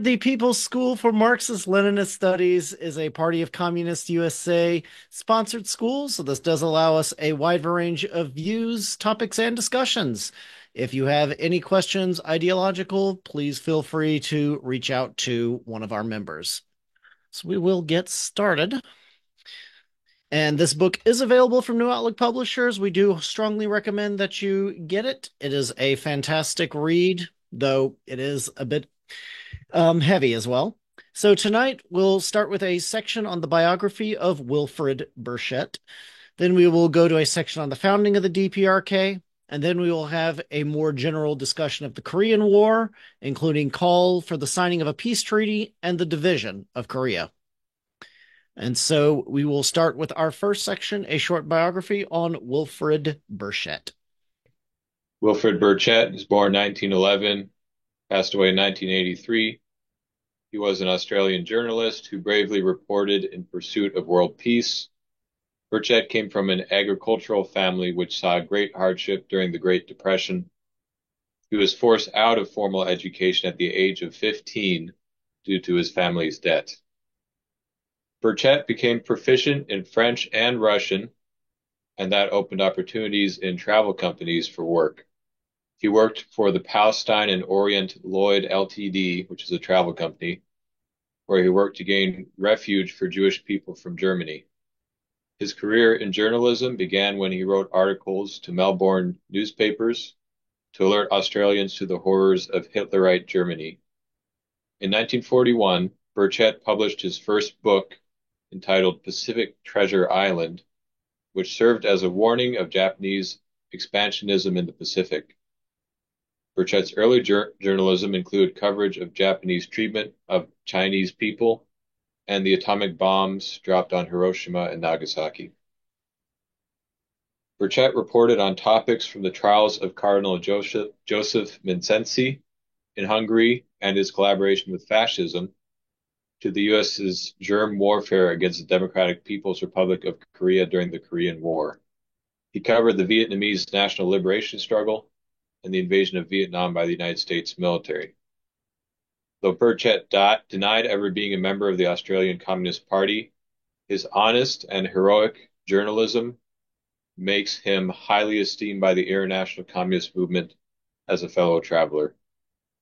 The People's School for Marxist-Leninist Studies is a Party of Communist USA sponsored school, so this does allow us a wide range of views, topics, and discussions. If you have any questions ideological, please feel free to reach out to one of our members. So we will get started. And this book is available from New Outlook Publishers. We do strongly recommend that you get it. It is a fantastic read, though it is a bit heavy as well. So tonight we'll start with a section on the biography of Wilfrid Burchett. Then we will go to a section on the founding of the DPRK, and then we will have a more general discussion of the Korean War, including call for the signing of a peace treaty and the division of Korea. And so we will start with our first section, a short biography on Wilfrid Burchett. Wilfrid Burchett was born 1911, passed away in 1983. He was an Australian journalist who bravely reported in pursuit of world peace. Burchett came from an agricultural family which saw great hardship during the Great Depression. He was forced out of formal education at the age of 15 due to his family's debt. Burchett became proficient in French and Russian, and that opened opportunities in travel companies for work. He worked for the Palestine and Orient Lloyd Ltd., which is a travel company, where he worked to gain refuge for Jewish people from Germany. His career in journalism began when he wrote articles to Melbourne newspapers to alert Australians to the horrors of Hitlerite Germany. In 1941, Burchett published his first book entitled Pacific Treasure Island, which served as a warning of Japanese expansionism in the Pacific. Burchett's early journalism included coverage of Japanese treatment of Chinese people and the atomic bombs dropped on Hiroshima and Nagasaki. Burchett reported on topics from the trials of Cardinal Joseph Mincenzi in Hungary and his collaboration with fascism to the U.S.'s germ warfare against the Democratic People's Republic of Korea during the Korean War. He covered the Vietnamese national liberation struggle and the invasion of Vietnam by the United States military. Though Burchett denied ever being a member of the Australian Communist Party, his honest and heroic journalism makes him highly esteemed by the international communist movement as a fellow traveler.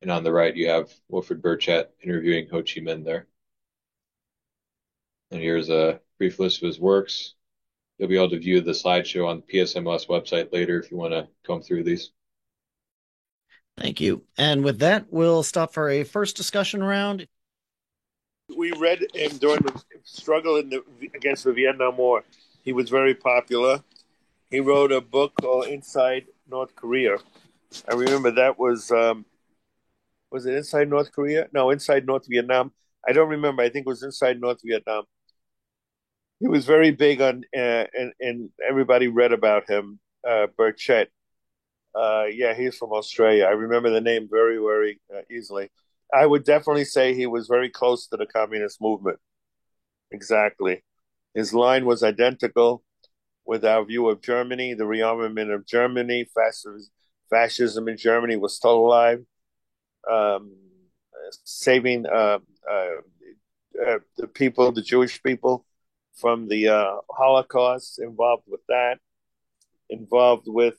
And on the right, you have Wilfrid Burchett interviewing Ho Chi Minh there. And here's a brief list of his works. You'll be able to view the slideshow on the PSMLS website later if you want to comb through these. Thank you. And with that, we'll stop for a first discussion round. We read him during the struggle against the Vietnam War. He was very popular. He wrote a book called Inside North Korea. I remember that was it Inside North Korea? No, Inside North Vietnam. I don't remember. I think it was Inside North Vietnam. He was very big on, and everybody read about him, Burchett. Yeah, he's from Australia. I remember the name very, very easily. I would definitely say he was very close to the communist movement. Exactly. His line was identical with our view of Germany, the rearmament of Germany, fascism in Germany was still alive, saving the people, the Jewish people, from the Holocaust, involved with that, involved with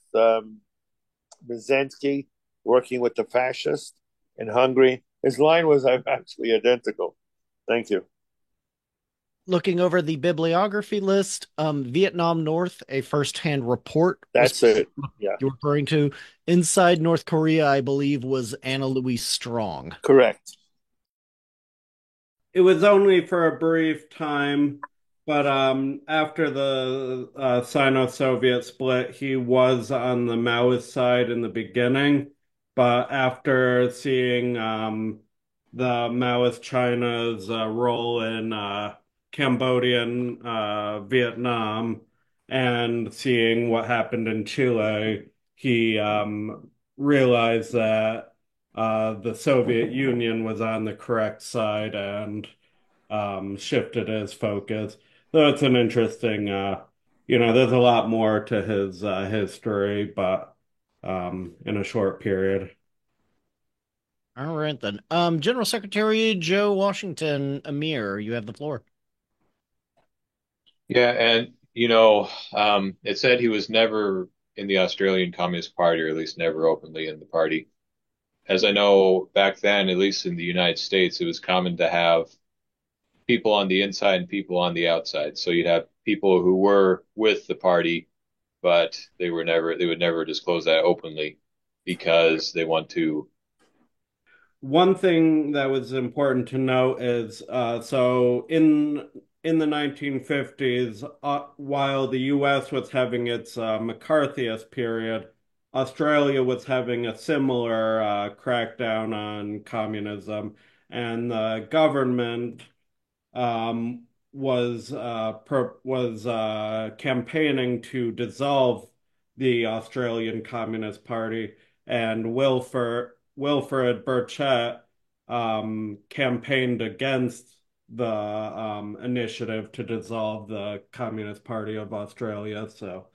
Brzezinski, working with the fascists in Hungary. His line was actually identical. Thank you. Looking over the bibliography list, Vietnam North, a first-hand report. That's it. Yeah. You're referring to Inside North Korea, I believe, was Anna Louise Strong. Correct. It was only for a brief time, but after the Sino-Soviet split, he was on the Maoist side in the beginning. But after seeing the Maoist China's role in Cambodian Vietnam and seeing what happened in Chile, he realized that the Soviet Union was on the correct side and shifted his focus. Though it's an interesting, there's a lot more to his history, but in a short period. All right then. General Secretary Joe Washington, Amir, you have the floor. Yeah, and it said he was never in the Australian Communist Party, or at least never openly in the party. As I know, back then, at least in the United States, it was common to have people on the inside and people on the outside. So you'd have people who were with the party, but they would never disclose that openly because they want to. One thing that was important to note is so in the 1950s, while the US was having its McCarthyist period, Australia was having a similar crackdown on communism, and the government was campaigning to dissolve the Australian Communist Party, and Wilfred Burchett campaigned against the initiative to dissolve the Communist Party of Australia. So,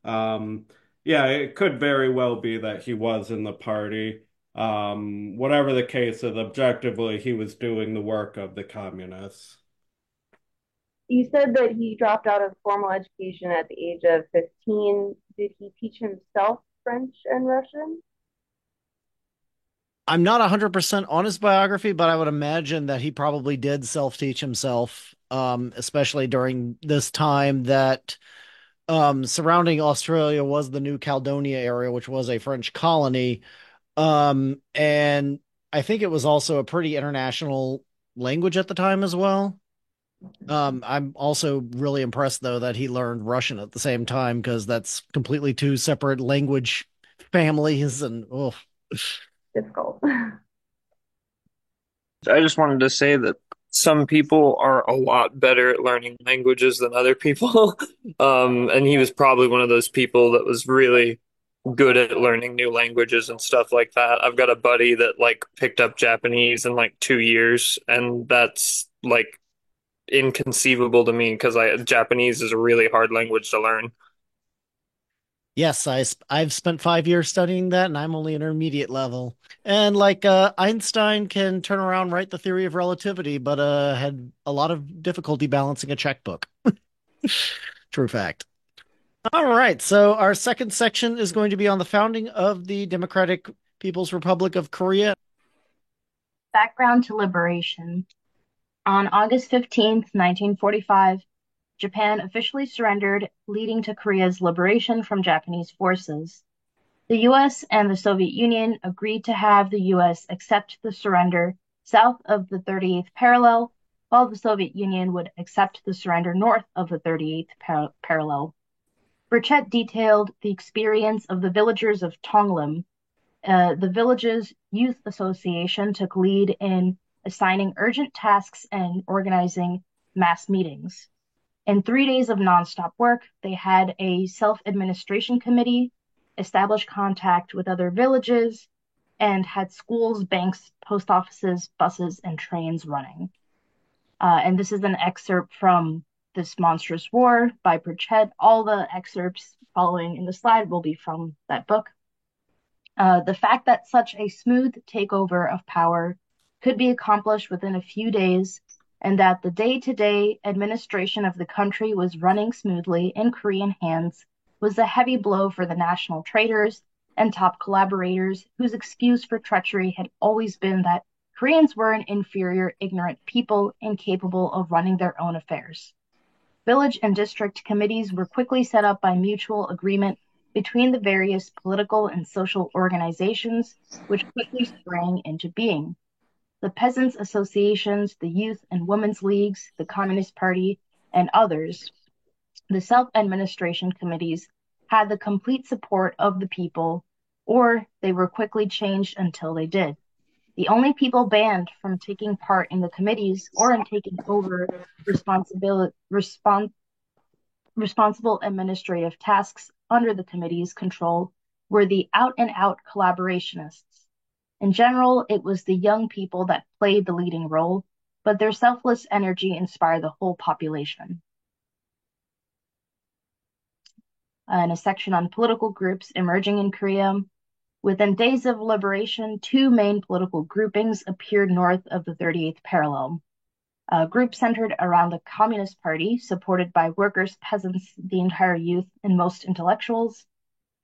yeah, it could very well be that he was in the party. Whatever the case is, objectively, he was doing the work of the communists. You said that he dropped out of formal education at the age of 15. Did he teach himself French and Russian? I'm not 100% on his biography, but I would imagine that he probably did self-teach himself, especially during this time that surrounding Australia was the New Caledonia area, which was a French colony. And I think it was also a pretty international language at the time as well. I'm also really impressed though that he learned Russian at the same time because that's completely two separate language families and oh. Difficult. I just wanted to say that some people are a lot better at learning languages than other people. And he was probably one of those people that was really good at learning new languages and stuff like that. I've got a buddy that like picked up Japanese in like 2 years, and that's like inconceivable to me because I Japanese is a really hard language to learn. Yes, I've spent 5 years studying that, and I'm only intermediate level. And like Einstein can turn around write the theory of relativity, but had a lot of difficulty balancing a checkbook. True fact. All right, so our second section is going to be on the founding of the Democratic People's Republic of Korea. Background to liberation. On August 15th, 1945, Japan officially surrendered, leading to Korea's liberation from Japanese forces. The US and the Soviet Union agreed to have the US accept the surrender south of the 38th parallel, while the Soviet Union would accept the surrender north of the 38th parallel. Burchett detailed the experience of the villagers of Tonglim. The village's youth association took lead in assigning urgent tasks and organizing mass meetings. In 3 days of nonstop work, they had a self-administration committee, established contact with other villages, and had schools, banks, post offices, buses, and trains running. And this is an excerpt from This Monstrous War by Burchett. All the excerpts following in the slide will be from that book. The fact that such a smooth takeover of power could be accomplished within a few days, and that the day-to-day administration of the country was running smoothly in Korean hands, was a heavy blow for the national traitors and top collaborators whose excuse for treachery had always been that Koreans were an inferior, ignorant people incapable of running their own affairs. Village and district committees were quickly set up by mutual agreement between the various political and social organizations, which quickly sprang into being. The peasants' associations, the youth and women's leagues, the Communist Party, and others, the self-administration committees had the complete support of the people, or they were quickly changed until they did. The only people banned from taking part in the committees or in taking over responsible administrative tasks under the committee's control were the out-and-out collaborationists. In general, it was the young people that played the leading role, but their selfless energy inspired the whole population. In a section on political groups emerging in Korea, Within days of liberation, two main political groupings appeared north of the 38th parallel. A group centered around the Communist Party, supported by workers, peasants, the entire youth, and most intellectuals,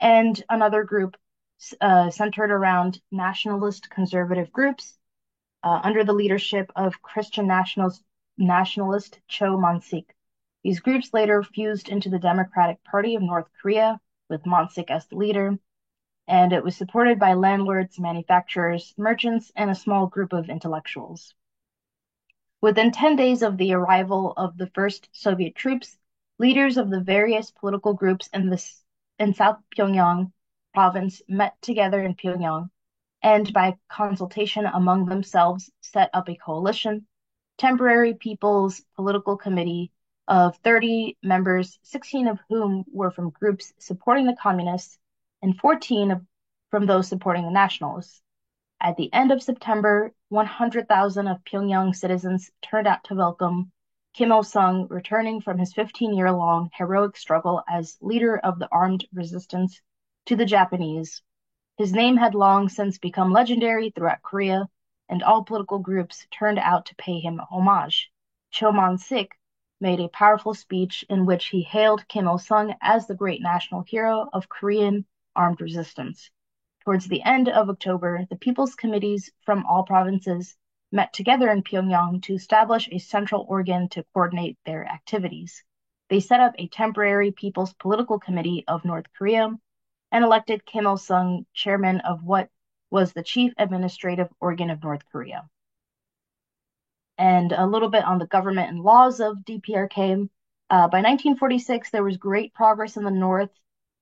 and another group centered around nationalist conservative groups under the leadership of Christian nationalist Cho Man-sik. These groups later fused into the Democratic Party of North Korea, with Man-sik as the leader, and it was supported by landlords, manufacturers, merchants, and a small group of intellectuals. Within 10 days of the arrival of the first Soviet troops, leaders of the various political groups in South Pyongyang province met together in Pyongyang and by consultation among themselves set up a coalition, Temporary People's Political Committee of 30 members, 16 of whom were from groups supporting the communists and 14 from those supporting the nationalists. At the end of September, 100,000 of Pyongyang citizens turned out to welcome Kim Il-sung returning from his 15-year-long heroic struggle as leader of the armed resistance to the Japanese. His name had long since become legendary throughout Korea, and all political groups turned out to pay him homage. Cho Man-sik made a powerful speech in which he hailed Kim Il-sung as the great national hero of Korean armed resistance. Towards the end of October, the People's Committees from all provinces met together in Pyongyang to establish a central organ to coordinate their activities. They set up a temporary People's Political Committee of North Korea and elected Kim Il-sung chairman of what was the chief administrative organ of North Korea. And a little bit on the government and laws of DPRK. By 1946, there was great progress in the North,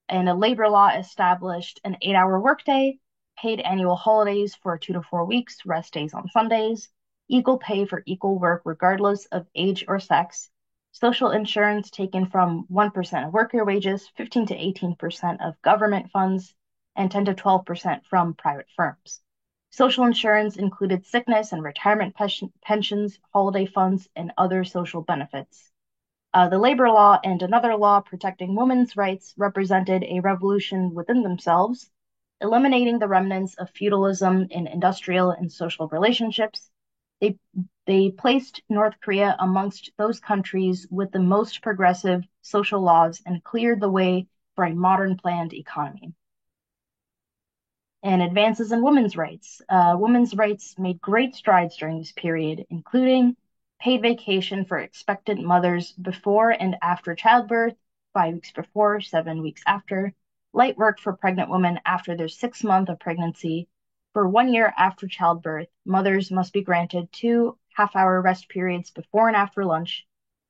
and a labor law established an 8-hour workday, paid annual holidays for 2 to 4 weeks, rest days on Sundays, equal pay for equal work regardless of age or sex, social insurance taken from 1% of worker wages, 15 to 18% of government funds, and 10 to 12% from private firms. Social insurance included sickness and retirement pensions, holiday funds, and other social benefits. The labor law and another law protecting women's rights represented a revolution within themselves, eliminating the remnants of feudalism in industrial and social relationships. They placed North Korea amongst those countries with the most progressive social laws and cleared the way for a modern planned economy. And advances in women's rights. Women's rights made great strides during this period, including paid vacation for expectant mothers before and after childbirth, 5 weeks before, 7 weeks after, light work for pregnant women after their 6th month of pregnancy. For 1 year after childbirth, mothers must be granted 2 half-hour rest periods before and after lunch.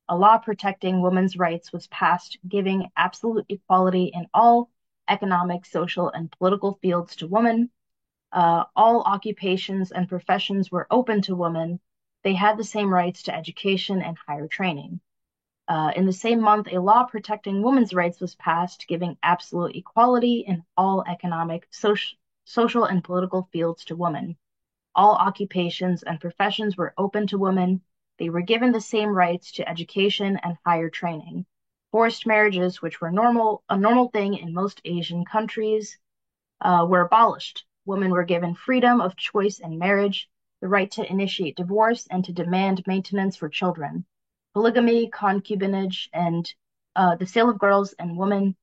A law protecting women's rights was passed, giving absolute equality in all economic, social, and political fields to women. All occupations and professions were open to women. They had the same rights to education and higher training. In the same month, a law protecting women's rights was passed, giving absolute equality in all economic, social, and political fields to women. All occupations and professions were open to women. They were given the same rights to education and higher training. Forced marriages, which were a normal thing in most Asian countries, were abolished. Women were given freedom of choice in marriage, the right to initiate divorce, and to demand maintenance for children. Polygamy, concubinage, and the sale of girls and women,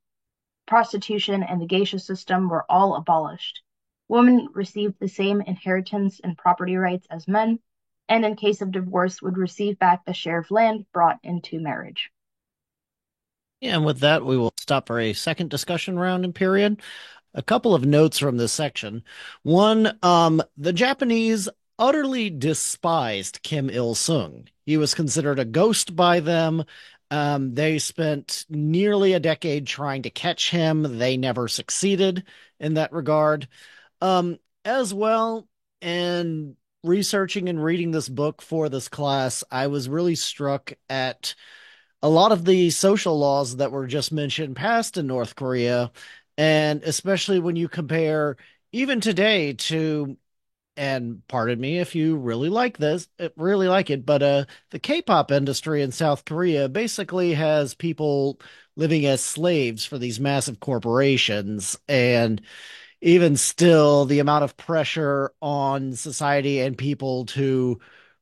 prostitution, and the geisha system were all abolished. Women received the same inheritance and property rights as men, and in case of divorce would receive back the share of land brought into marriage. Yeah, and with that, we will stop for a second discussion round and period. A couple of notes from this section. One, the Japanese utterly despised Kim Il-sung. He was considered a ghost by them. They spent nearly a decade trying to catch him. They never succeeded in that regard. As well, and researching and reading this book for this class, I was really struck at a lot of the social laws that were just mentioned passed in North Korea, and especially when you compare even today to, and pardon me if you really like this, really like it, but the K-pop industry in South Korea basically has people living as slaves for these massive corporations, and even still, the amount of pressure on society and people to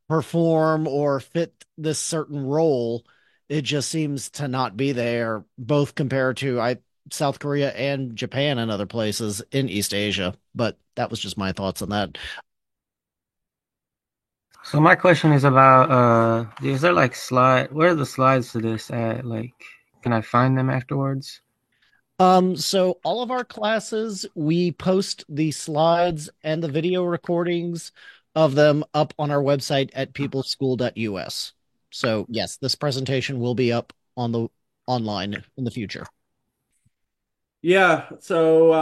perform or fit this certain role, it just seems to not be there, both compared to South Korea and Japan and other places in East Asia. But that was just my thoughts on that. So my question is about is there like where are the slides to this at? Like, can I find them afterwards? So all of our classes, we post the slides and the video recordings of them up on our website at peopleschool.us. So yes, this presentation will be up on the online in the future. Yeah, so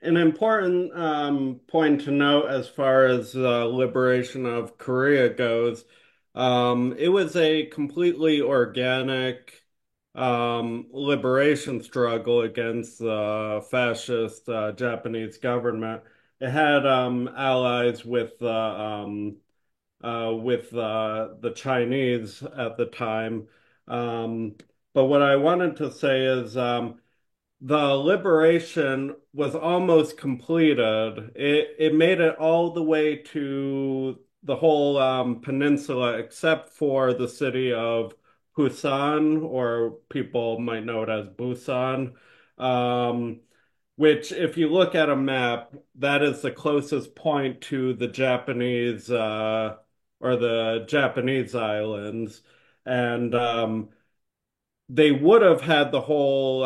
an important point to note as far as the liberation of Korea goes, it was a completely organic liberation struggle against the fascist Japanese government. It had allies with the Chinese at the time. Um, but what I wanted to say is the liberation was almost completed. It made it all the way to the whole peninsula except for the city of Busan, or people might know it as Busan. Um, which, if you look at a map, that is the closest point to the Japanese or the Japanese islands. And they would have had the whole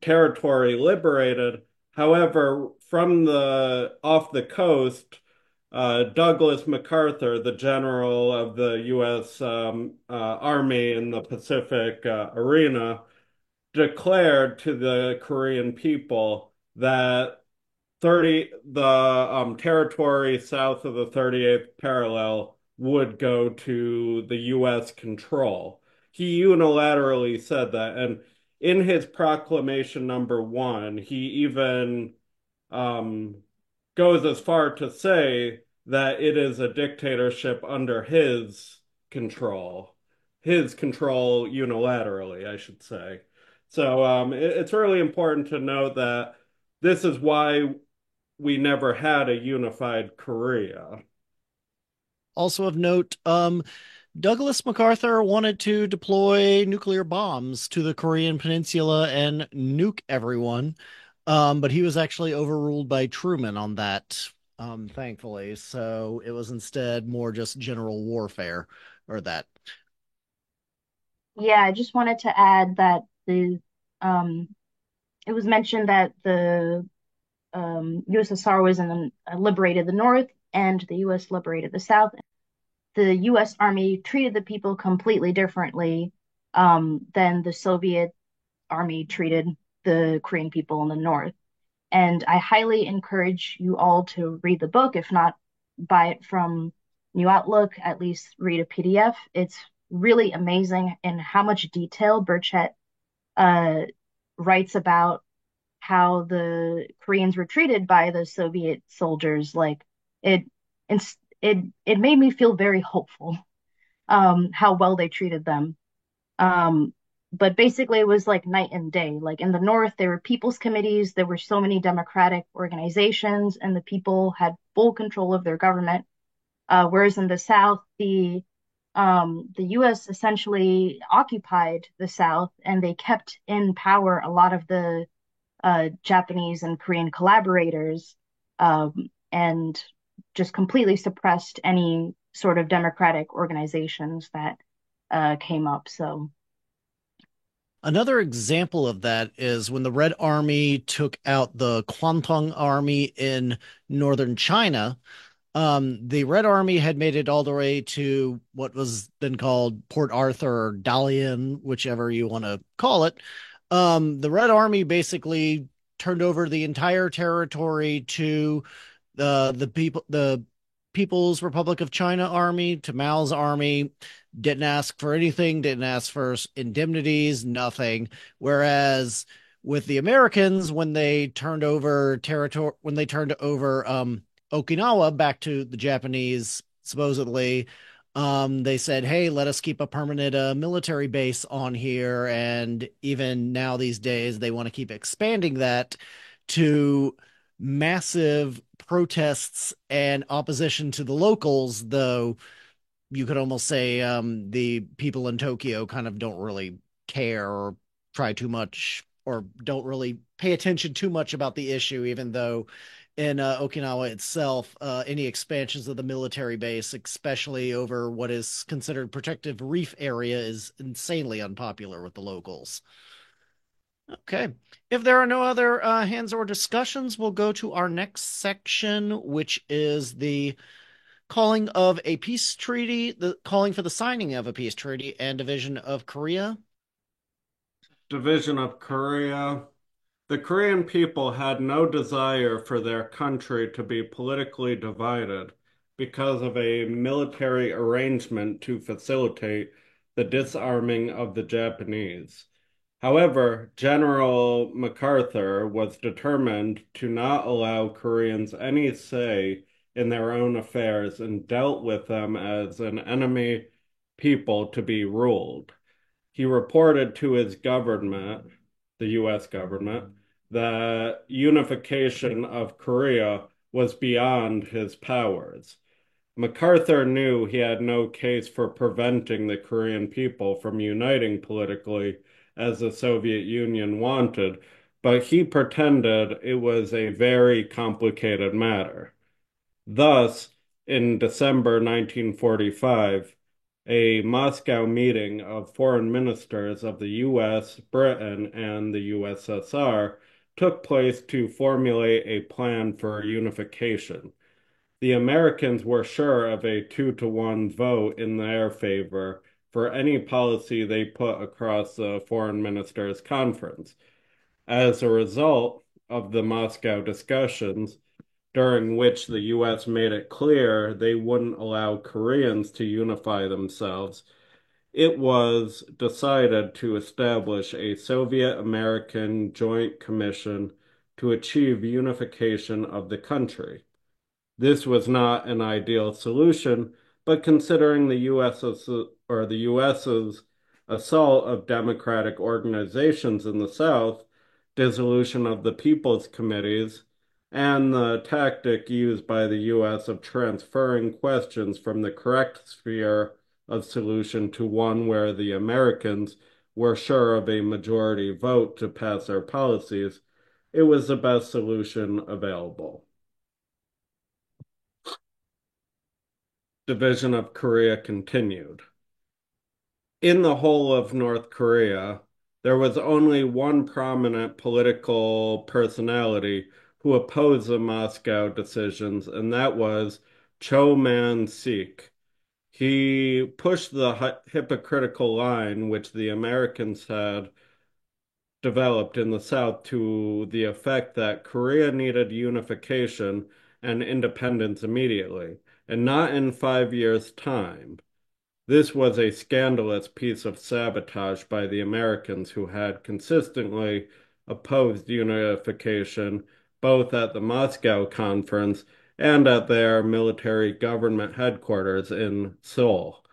territory liberated. However, from the off the coast, Douglas MacArthur, the general of the U.S. Army in the Pacific arena, declared to the Korean people that 30 the territory south of the 38th parallel would go to the US control. He unilaterally said that, and in his proclamation number one, he even um, goes as far to say that it is a dictatorship under his control unilaterally, I should say. So it's really important to note that this is why we never had a unified Korea. Also of note, Douglas MacArthur wanted to deploy nuclear bombs to the Korean Peninsula and nuke everyone. But he was actually overruled by Truman on that, thankfully. So it was instead more just general warfare or that. Yeah, I just wanted to add that um, it was mentioned that the USSR was liberated the North and the US liberated the South. The US Army treated the people completely differently than the Soviet Army treated the Korean people in the North. And I highly encourage you all to read the book. If not, buy it from New Outlook, at least read a PDF. It's really amazing in how much detail Burchett uh, writes about how the Koreans were treated by the Soviet soldiers. Like it, it made me feel very hopeful how well they treated them. Um, but basically, it was like night and day. Like in the North, there were people's committees, there were so many democratic organizations, and the people had full control of their government. Whereas in the South, the U.S. essentially occupied the South, and they kept in power a lot of the Japanese and Korean collaborators, and just completely suppressed any sort of democratic organizations that came up. So Another example of that is when the Red Army took out the Kwantung Army in northern China. The Red Army had made it all the way to what was then called Port Arthur or Dalian, whichever you want to call it. The Red Army basically turned over the entire territory to the People's Republic of China Army, to Mao's army. Didn't ask for anything, didn't ask for indemnities, nothing. Whereas with the Americans, when they turned over territory, when they turned over Okinawa back to the Japanese, supposedly, they said, hey, let us keep a permanent military base on here. And even now, these days, they want to keep expanding that to massive protests and opposition to the locals, though you could almost say the people in Tokyo kind of don't really care or try too much or don't really pay attention too much about the issue, even though in Okinawa itself, any expansions of the military base, especially over what is considered protective reef area, is insanely unpopular with the locals. Okay. If there are no other hands or discussions, we'll go to our next section, which is the calling of a peace treaty, the calling for the signing of a peace treaty, and division of Korea. Division of Korea. The Korean people had no desire for their country to be politically divided because of a military arrangement to facilitate the disarming of the Japanese. However, General MacArthur was determined to not allow Koreans any say in their own affairs and dealt with them as an enemy people to be ruled. He reported to his government, the US government, that unification of Korea was beyond his powers. MacArthur knew he had no case for preventing the Korean people from uniting politically as the Soviet Union wanted, but he pretended it was a very complicated matter. Thus, in December 1945, a Moscow meeting of foreign ministers of the US, Britain, and the USSR took place to formulate a plan for unification. The Americans were sure of a 2-to-1 vote in their favor for any policy they put across the foreign ministers' conference. As a result of the Moscow discussions, during which the US made it clear they wouldn't allow Koreans to unify themselves, it was decided to establish a Soviet-American Joint Commission to achieve unification of the country. This was not an ideal solution, but considering the US's assault of democratic organizations in the South, dissolution of the People's Committees, and the tactic used by the US of transferring questions from the correct sphere of solution to one where the Americans were sure of a majority vote to pass their policies, it was the best solution available. Division of Korea continued. In the whole of North Korea, there was only one prominent political personality who opposed the Moscow decisions, and that was Cho Man-sik. He pushed the hypocritical line which the Americans had developed in the South to the effect that Korea needed unification and independence immediately, and not in 5 years' time. This was a scandalous piece of sabotage by the Americans who had consistently opposed unification both at the Moscow Conference and at their military government headquarters in Seoul,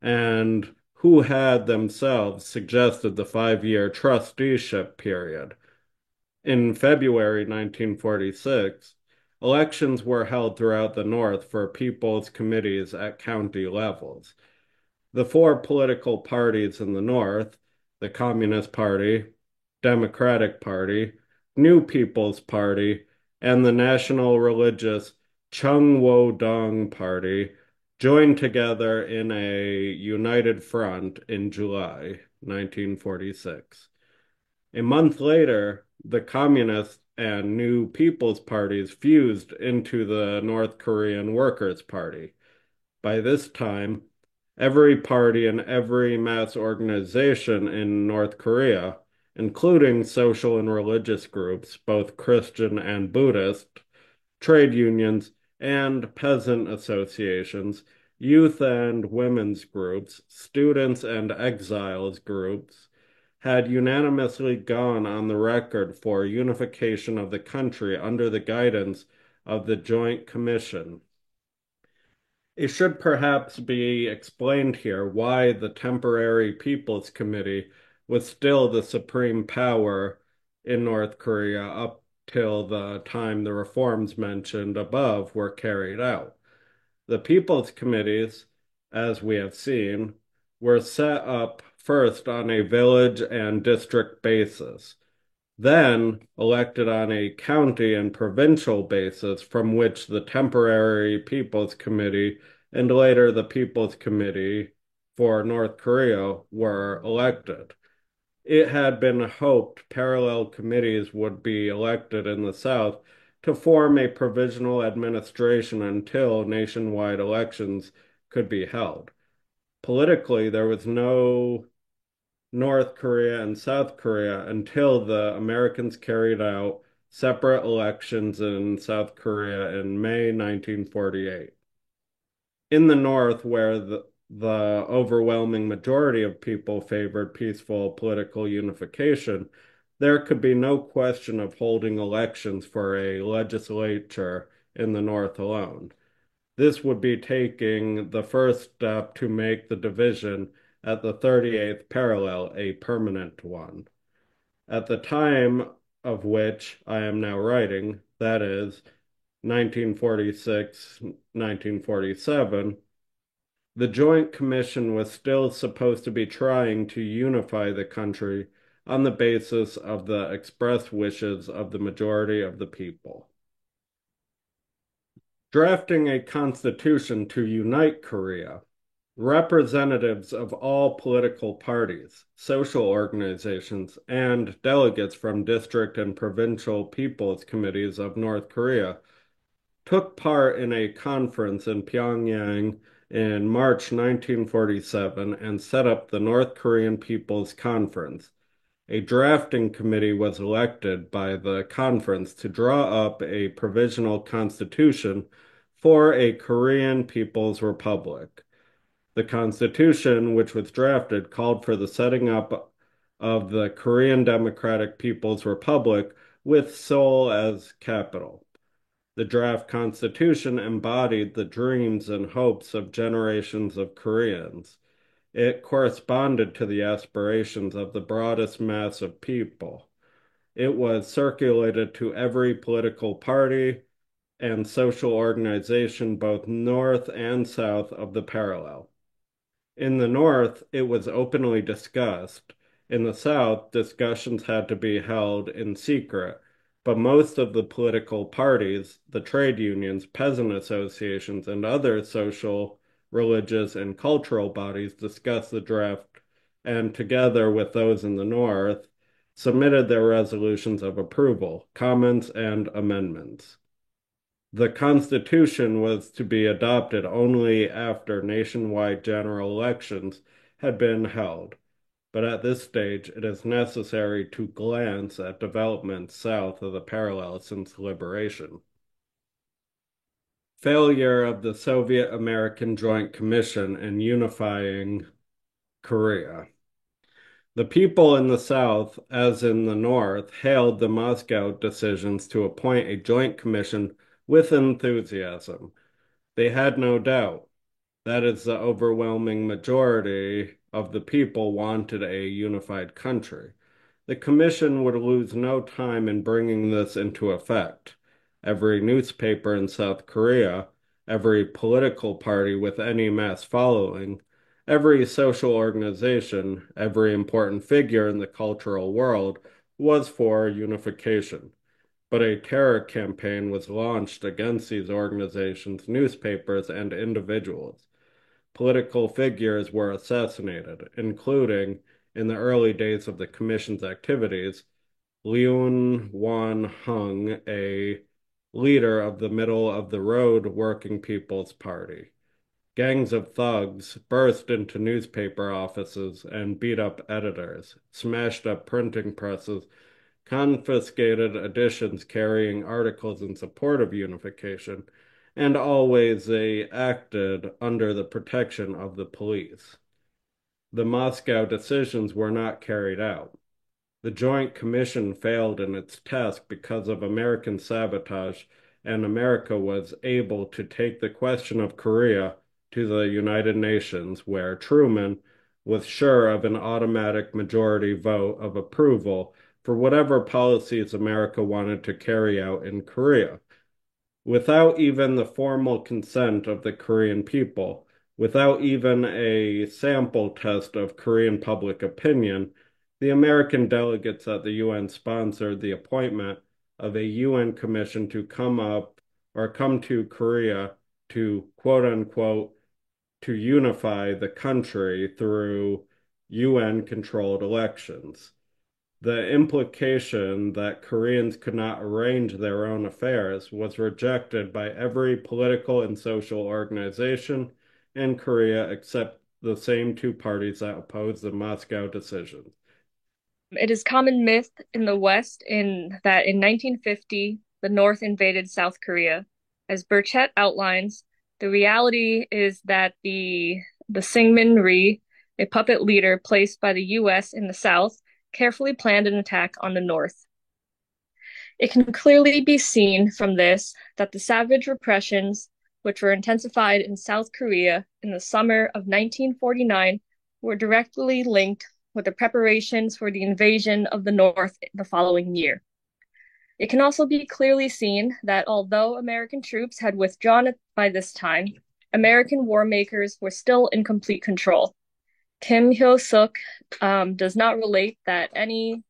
and who had themselves suggested the 5 year trusteeship period. In February 1946, elections were held throughout the North for people's committees at county levels. The four political parties in the North, the Communist Party, Democratic Party, New People's Party, and the national religious Chung-Wo-Dong Party, joined together in a united front in July 1946. A month later, the Communist and New People's Parties fused into the North Korean Workers' Party. By this time, every party and every mass organization in North Korea, including social and religious groups, both Christian and Buddhist, trade unions, and peasant associations, youth and women's groups, students and exiles groups, had unanimously gone on the record for unification of the country under the guidance of the Joint Commission. It should perhaps be explained here why the Temporary People's Committee was still the supreme power in North Korea up till the time the reforms mentioned above were carried out. The People's Committees, as we have seen, were set up first on a village and district basis, then elected on a county and provincial basis, from which the temporary People's Committee and later the People's Committee for North Korea were elected. It had been hoped parallel committees would be elected in the South to form a provisional administration until nationwide elections could be held. Politically, there was no North Korea and South Korea until the Americans carried out separate elections in South Korea in May 1948. In the North, where the overwhelming majority of people favored peaceful political unification, there could be no question of holding elections for a legislature in the North alone. This would be taking the first step to make the division at the 38th parallel a permanent one. At the time of which I am now writing, that is 1946, 1947, the Joint Commission was still supposed to be trying to unify the country on the basis of the express wishes of the majority of the people. Drafting a constitution to unite Korea, representatives of all political parties, social organizations, and delegates from district and provincial people's committees of North Korea took part in a conference in Pyongyang in March 1947 and set up the North Korean People's Conference. A drafting committee was elected by the conference to draw up a provisional constitution for a Korean People's Republic. The constitution, which was drafted, called for the setting up of the Korean Democratic People's Republic with Seoul as capital. The draft constitution embodied the dreams and hopes of generations of Koreans. It corresponded to the aspirations of the broadest mass of people. It was circulated to every political party and social organization, both north and south of the parallel. In the North, it was openly discussed. In the South, discussions had to be held in secret, but most of the political parties, the trade unions, peasant associations, and other social, religious, and cultural bodies discussed the draft and, together with those in the North, submitted their resolutions of approval, comments, and amendments. The Constitution was to be adopted only after nationwide general elections had been held, but at this stage it is necessary to glance at developments south of the parallel since liberation. Failure of the Soviet-American Joint Commission in unifying Korea. The people in the South, as in the North, hailed the Moscow decisions to appoint a joint commission with enthusiasm. They had no doubt. That is, the overwhelming majority of the people wanted a unified country. The commission would lose no time in bringing this into effect. Every newspaper in South Korea, every political party with any mass following, every social organization, every important figure in the cultural world was for unification. But a terror campaign was launched against these organizations, newspapers, and individuals. Political figures were assassinated, including, in the early days of the Commission's activities, Leun Won-hung, a leader of the middle-of-the-road Working People's Party. Gangs of thugs burst into newspaper offices and beat up editors, smashed up printing presses, confiscated editions carrying articles in support of unification, and always they acted under the protection of the police. The Moscow decisions were not carried out. The Joint Commission failed in its task because of American sabotage, and America was able to take the question of Korea to the United Nations, where Truman was sure of an automatic majority vote of approval for whatever policies America wanted to carry out in Korea. Without even the formal consent of the Korean people, without even a sample test of Korean public opinion, the American delegates at the UN sponsored the appointment of a UN commission to come to Korea to quote unquote to unify the country through UN controlled elections. The implication that Koreans could not arrange their own affairs was rejected by every political and social organization in Korea except the same two parties that opposed the Moscow decision. It is common myth in the West that in 1950 the North invaded South Korea. As Burchett outlines, the reality is that the Syngman Rhee, a puppet leader placed by the U.S. in the South, carefully planned an attack on the North. It can clearly be seen from this that the savage repressions, which were intensified in South Korea in the summer of 1949, were directly linked with the preparations for the invasion of the North the following year. It can also be clearly seen that although American troops had withdrawn by this time, American war makers were still in complete control. Kim Hyo-suk does not relate that at any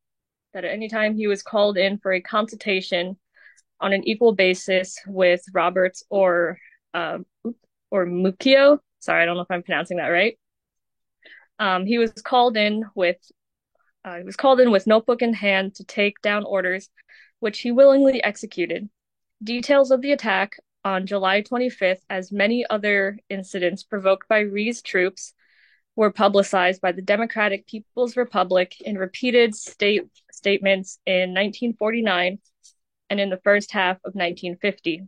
time he was called in for a consultation on an equal basis with Roberts or Mukio. Sorry, I don't know if I'm pronouncing that right. He was called in with notebook in hand to take down orders, which he willingly executed. Details of the attack on July 25th, as many other incidents provoked by Rhee's troops, were publicized by the Democratic People's Republic in repeated statements in 1949 and in the first half of 1950.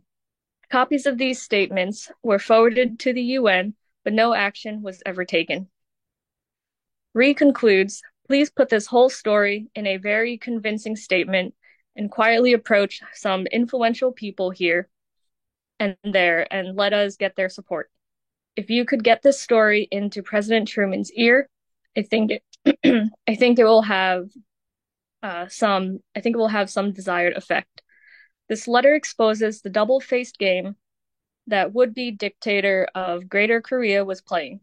Copies of these statements were forwarded to the UN, but no action was ever taken. Rhee concludes, "Please put this whole story in a very convincing statement and quietly approach some influential people here and there and let us get their support. If you could get this story into President Truman's ear, I think it will have some desired effect." This letter exposes the double-faced game that would-be dictator of Greater Korea was playing.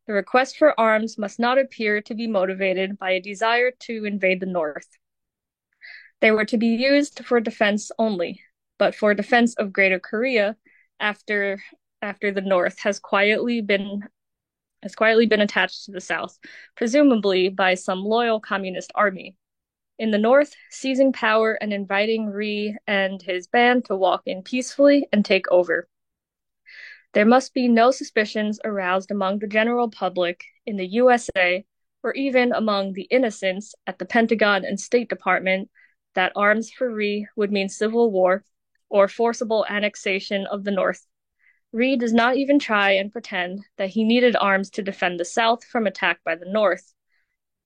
The request for arms must not appear to be motivated by a desire to invade the North. They were to be used for defense only, but for defense of Greater Korea after the North has quietly been attached to the South, presumably by some loyal communist army. In the North, seizing power and inviting Rhee and his band to walk in peacefully and take over. There must be no suspicions aroused among the general public in the USA or even among the innocents at the Pentagon and State Department that arms for Rhee would mean civil war or forcible annexation of the North. Rhee does not even try and pretend that he needed arms to defend the South from attack by the North.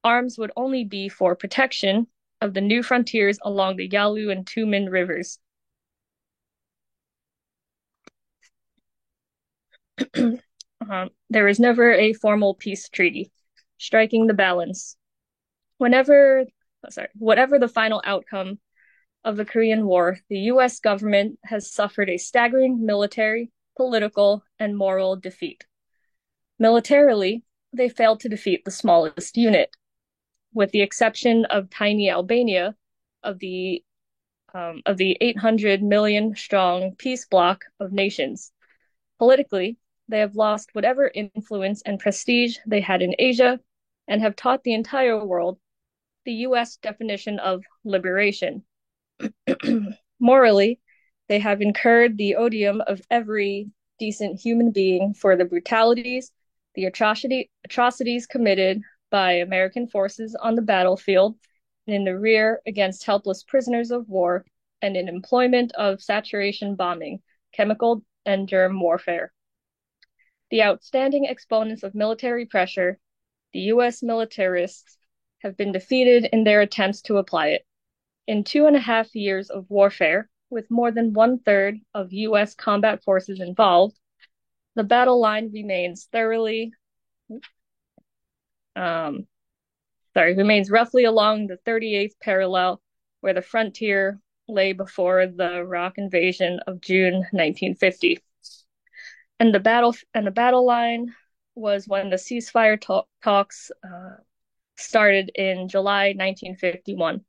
Arms would only be for protection of the new frontiers along the Yalu and Tumen rivers. There was never a formal peace treaty, striking the balance. Whatever the final outcome of the Korean War, the U.S. government has suffered a staggering military, political, and moral defeat. Militarily, they failed to defeat the smallest unit, with the exception of tiny Albania, of the 800 million strong peace bloc of nations. Politically, they have lost whatever influence and prestige they had in Asia and have taught the entire world the U.S. definition of liberation. Morally, they have incurred the odium of every decent human being for the brutalities, the atrocities committed by American forces on the battlefield and in the rear against helpless prisoners of war and in employment of saturation bombing, chemical and germ warfare. The outstanding exponents of military pressure, the U.S. militarists, have been defeated in their attempts to apply it. In 2.5 years of warfare, with more than 1/3 of U.S. combat forces involved, the battle line remains thoroughly remains roughly along the 38th parallel, where the frontier lay before the ROC invasion of June 1950. And the battle line was when the ceasefire talks started in July 1951.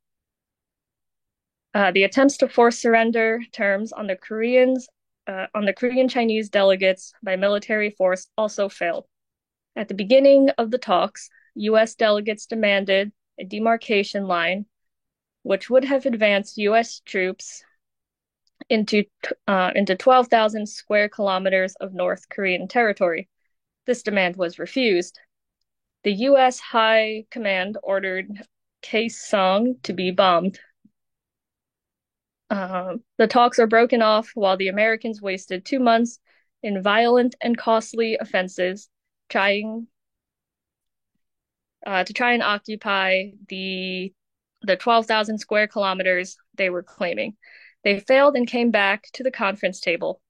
The attempts to force surrender terms on the Korean Chinese delegates by military force also failed. At the beginning of the talks, U.S. delegates demanded a demarcation line, which would have advanced U.S. troops into 12,000 square kilometers of North Korean territory. This demand was refused. The U.S. High Command ordered Kaesong to be bombed. The talks are broken off while the Americans wasted 2 months in violent and costly offenses trying to try and occupy the 12,000 square kilometers they were claiming. They failed and came back to the conference table.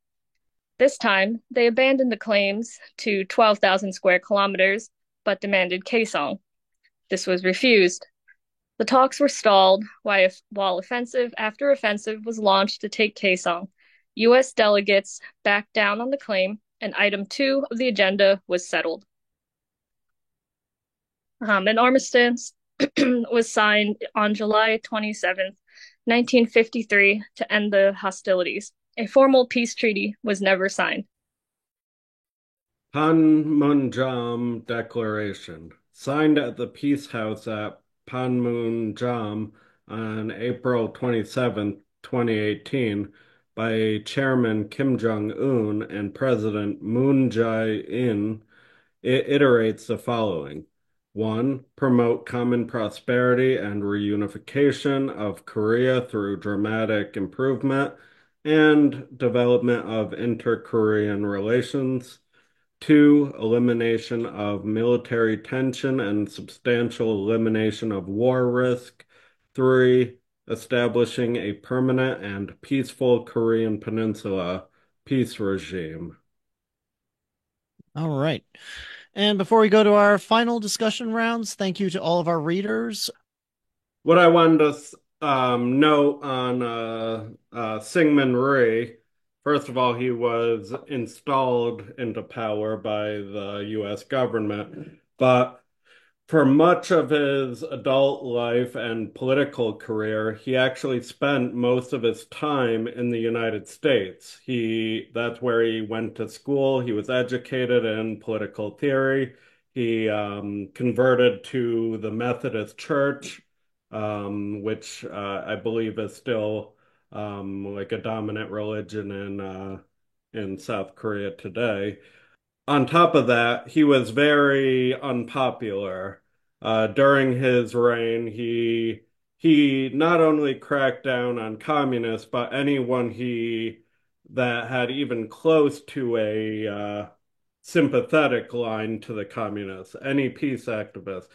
This time, they abandoned the claims to 12,000 square kilometers, but demanded Kaesong. This was refused. The talks were stalled while offensive after offensive was launched to take Kaesong. U.S. delegates backed down on the claim, and item 2 of the agenda was settled. An armistice was signed on July 27th, 1953, to end the hostilities. A formal peace treaty was never signed. Panmunjom Declaration, signed at the Peace House at Panmunjom on April 27, 2018, by Chairman Kim Jong-un and President Moon Jae-in, it iterates the following. 1. Promote common prosperity and reunification of Korea through dramatic improvement and development of inter-Korean relations. 2. Elimination of military tension and substantial elimination of war risk. 3. Establishing a permanent and peaceful Korean Peninsula peace regime. All right. And before we go to our final discussion rounds, thank you to all of our readers. What I wanted to note on Syngman Rhee, first of all, he was installed into power by the U.S. government, but for much of his adult life and political career, he actually spent most of his time in the United States. That's where he went to school. He was educated in political theory. He converted to the Methodist Church, which I believe is still like a dominant religion in South Korea today. On top of that, he was very unpopular. During his reign, he not only cracked down on communists, but anyone that had even close to a sympathetic line to the communists, any peace activist.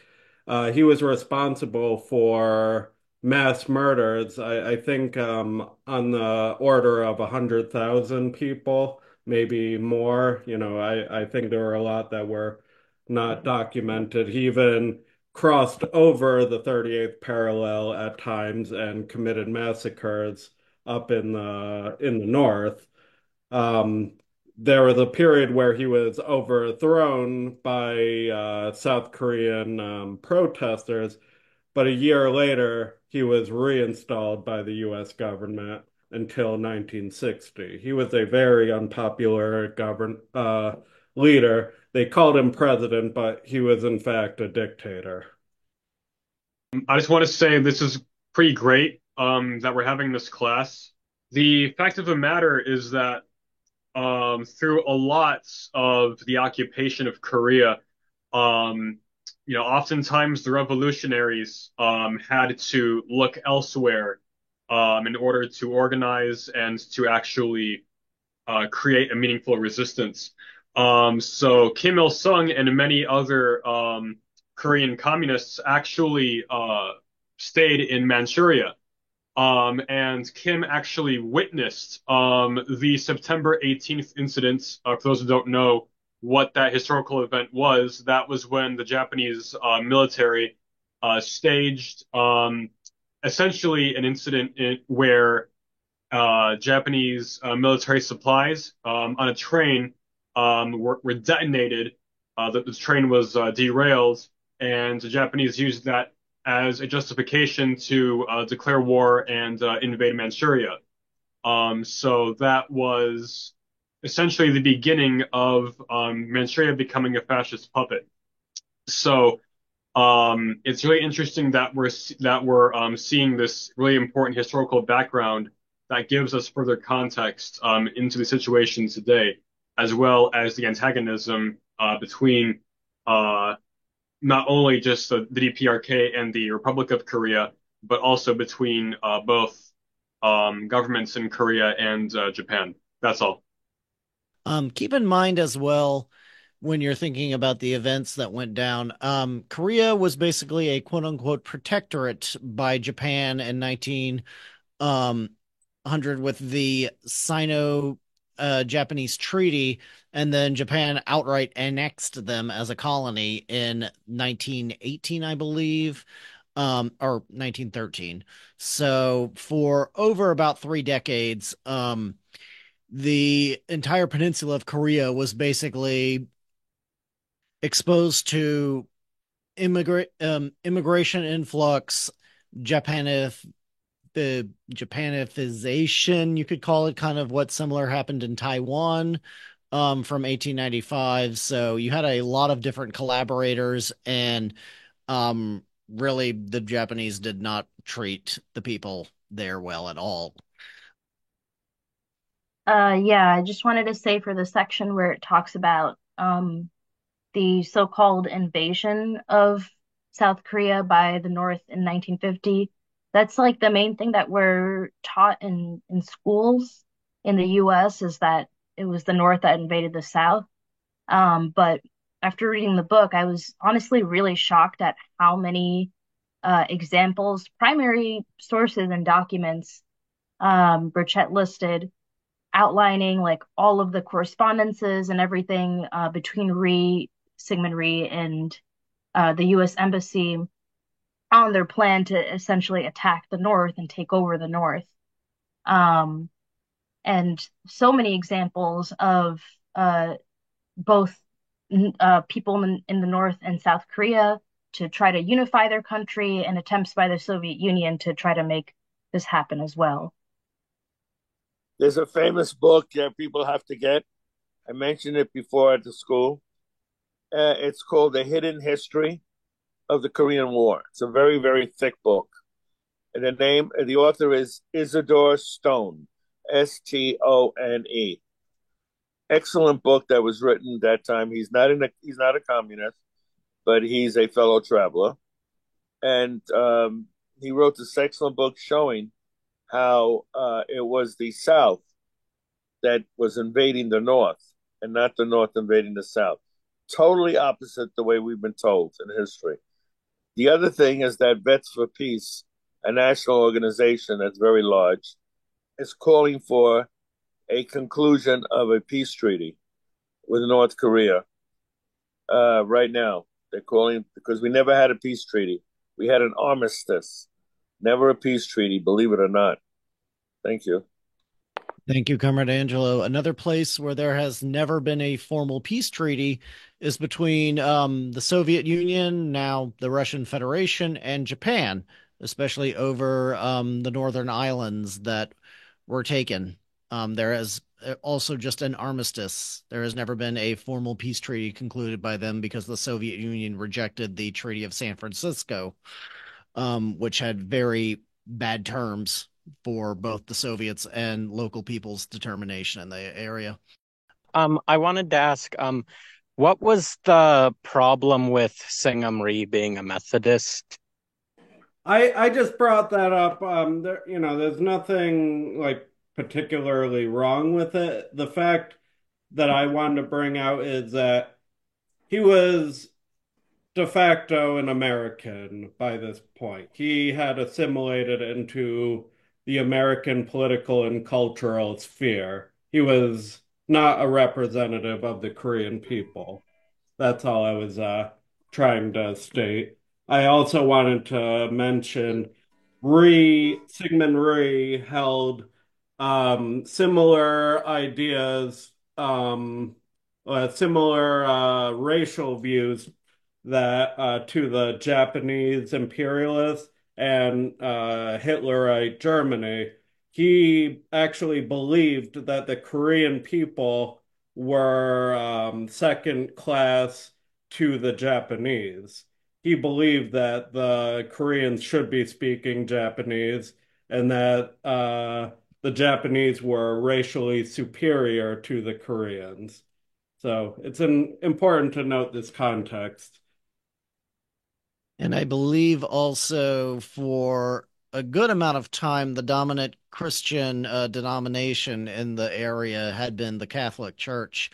He was responsible for mass murders, I think on the order of 100,000 people, maybe more. I think there were a lot that were not documented. He even crossed over the 38th parallel at times and committed massacres up in the north. There was a period where he was overthrown by South Korean protesters, but a year later he was reinstalled by the U.S. government until 1960. He was a very unpopular leader. They called him president, but he was in fact a dictator. I just want to say this is pretty great that we're having this class. The fact of the matter is that through a lot of the occupation of Korea, oftentimes the revolutionaries had to look elsewhere in order to organize and to actually create a meaningful resistance. So Kim Il-sung and many other Korean communists actually stayed in Manchuria. And Kim actually witnessed the September 18th incident. For those who don't know what that historical event was, that was when the Japanese military staged essentially an incident where Japanese military supplies on a train were detonated. The train was derailed, and the Japanese used that as a justification to declare war and invade Manchuria. So that was essentially the beginning of Manchuria becoming a fascist puppet. So it's really interesting that we're seeing this really important historical background that gives us further context into the situation today, as well as the antagonism between not only just the DPRK and the Republic of Korea, but also between both governments in Korea and Japan. That's all. Keep in mind as well when you're thinking about the events that went down. Korea was basically a quote unquote protectorate by Japan in 1900 with the Sino Japanese treaty, and then Japan outright annexed them as a colony in 1918, I believe, or 1913. So for over about 3 decades, the entire peninsula of Korea was basically exposed to immigration influx, Japanif the Japanifization, you could call it, kind of what similar happened in Taiwan from 1895. So you had a lot of different collaborators, and really the Japanese did not treat the people there well at all. Yeah, I just wanted to say for the section where it talks about the so-called invasion of South Korea by the North in 1950, that's like the main thing that we're taught in schools in the US is that it was the North that invaded the South. But after reading the book, I was honestly really shocked at how many examples, primary sources and documents Burchett listed outlining like all of the correspondences and everything between Sigmund Rhee and the U.S. Embassy on their plan to essentially attack the North and take over the North. And so many examples of both people in the North and South Korea to try to unify their country and attempts by the Soviet Union to try to make this happen as well. There's a famous book that people have to get. I mentioned it before at the school. It's called The Hidden History of the Korean War. It's a very, very thick book. And the author is Isidore Stone, Stone. Excellent book that was written that time. He's not a communist, but he's a fellow traveler. And he wrote this excellent book showing how it was the South that was invading the North and not the North invading the South. Totally opposite the way we've been told in history. The other thing is that Vets for Peace, a national organization that's very large, is calling for a conclusion of a peace treaty with North Korea right now. They're calling because we never had a peace treaty. We had an armistice, never a peace treaty, believe it or not. Thank you. Thank you, Comrade Angelo. Another place where there has never been a formal peace treaty is between the Soviet Union, now the Russian Federation, and Japan, especially over the Northern Islands that were taken. There is also just an armistice. There has never been a formal peace treaty concluded by them because the Soviet Union rejected the Treaty of San Francisco, which had very bad terms for both the Soviets and local people's determination in the area. I wanted to ask, what was the problem with Syngman Rhee being a Methodist? I just brought that up. There's nothing like particularly wrong with it. The fact that I wanted to bring out is that he was de facto an American by this point. He had assimilated into the American political and cultural sphere. He was not a representative of the Korean people. That's all I was trying to state. I also wanted to mention Sigmund Rhee held similar ideas, similar racial views that to the Japanese imperialists and Hitlerite Germany. He actually believed that the Korean people were second class to the Japanese. He believed that the Koreans should be speaking Japanese and that the Japanese were racially superior to the Koreans. So it's important to note this context. And I believe also for a good amount of time, the dominant Christian denomination in the area had been the Catholic Church.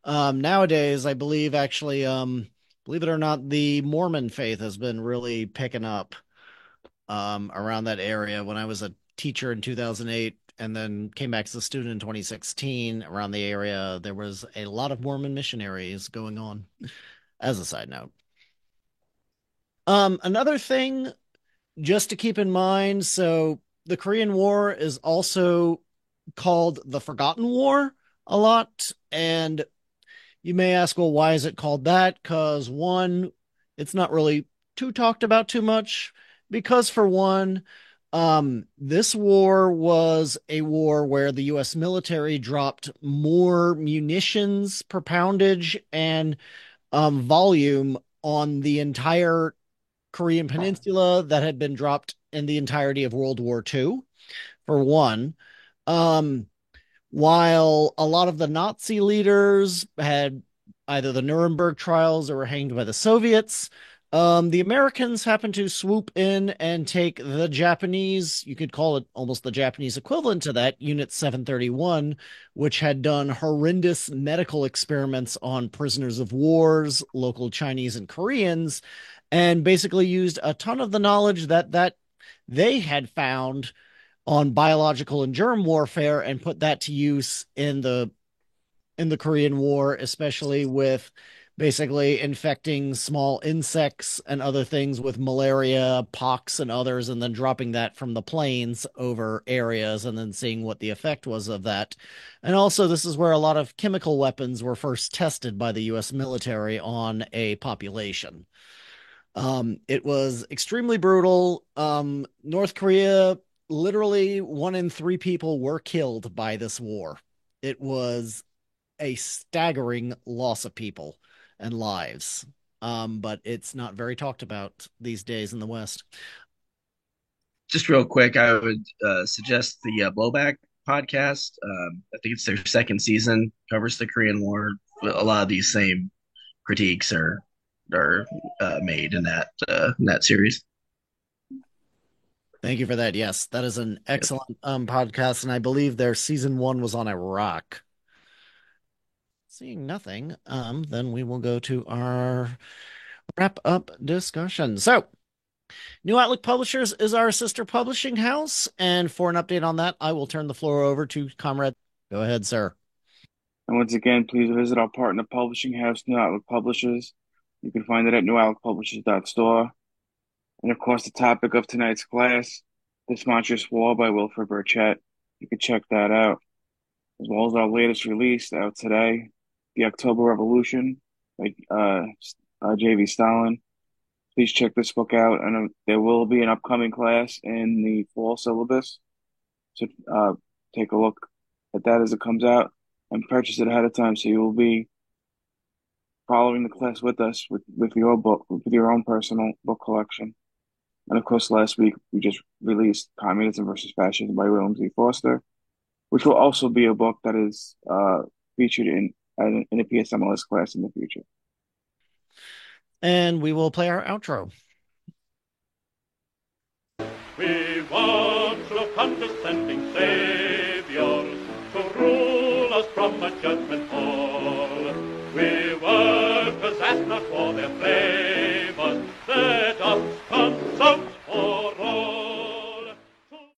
Nowadays, I believe actually, believe it or not, the Mormon faith has been really picking up around that area. When I was a teacher in 2008 and then came back as a student in 2016 around the area, there was a lot of Mormon missionaries going on, as a side note. Another thing just to keep in mind, so the Korean War is also called the Forgotten War a lot. And you may ask, well, why is it called that? Because one, it's not really too talked about too much. Because for one, this war was a war where the US military dropped more munitions per poundage and volume on the entire Korean Peninsula that had been dropped in the entirety of World War II, for one. Um, while a lot of the Nazi leaders had either the Nuremberg trials or were hanged by the Soviets, the Americans happened to swoop in and take the Japanese, you could call it almost the Japanese equivalent to that, Unit 731, which had done horrendous medical experiments on prisoners of wars, local Chinese and Koreans, and basically used a ton of the knowledge that they had found on biological and germ warfare and put that to use in the Korean War, especially with basically infecting small insects and other things with malaria, pox, and others, and then dropping that from the planes over areas and then seeing what the effect was of that. And also, this is where a lot of chemical weapons were first tested by the US military on a population. It was extremely brutal. North Korea, literally 1 in 3 people were killed by this war. It was a staggering loss of people and lives. But it's not very talked about these days in the West. Just real quick, I would suggest the Blowback podcast. I think it's their second season, covers the Korean War. A lot of these same critiques are made in that series. Thank you for that. Yes, that is an excellent podcast, and I believe their season 1 was on Iraq. Seeing nothing, then we will go to our wrap-up discussion. So, New Outlook Publishers is our sister publishing house, and for an update on that, I will turn the floor over to Comrade. Go ahead, sir. And once again, please visit our partner publishing house, New Outlook Publishers. You can find it at newoutlookpublishers.store. And of course, the topic of tonight's class, This Monstrous War by Wilfred Burchett. You can check that out, as well as our latest release out today, The October Revolution by J.V. Stalin. Please check this book out, and there will be an upcoming class in the fall syllabus. So take a look at that as it comes out and purchase it ahead of time, so you will be following the class with us with your book, with your own personal book collection. And of course, last week we just released Communism versus Fascism by William Z. Foster, which will also be a book that is featured in a PSMLS class in the future. And we will play our outro. We want the condescending saviors to rule us from the judgment hall. We workers ask not for their fame.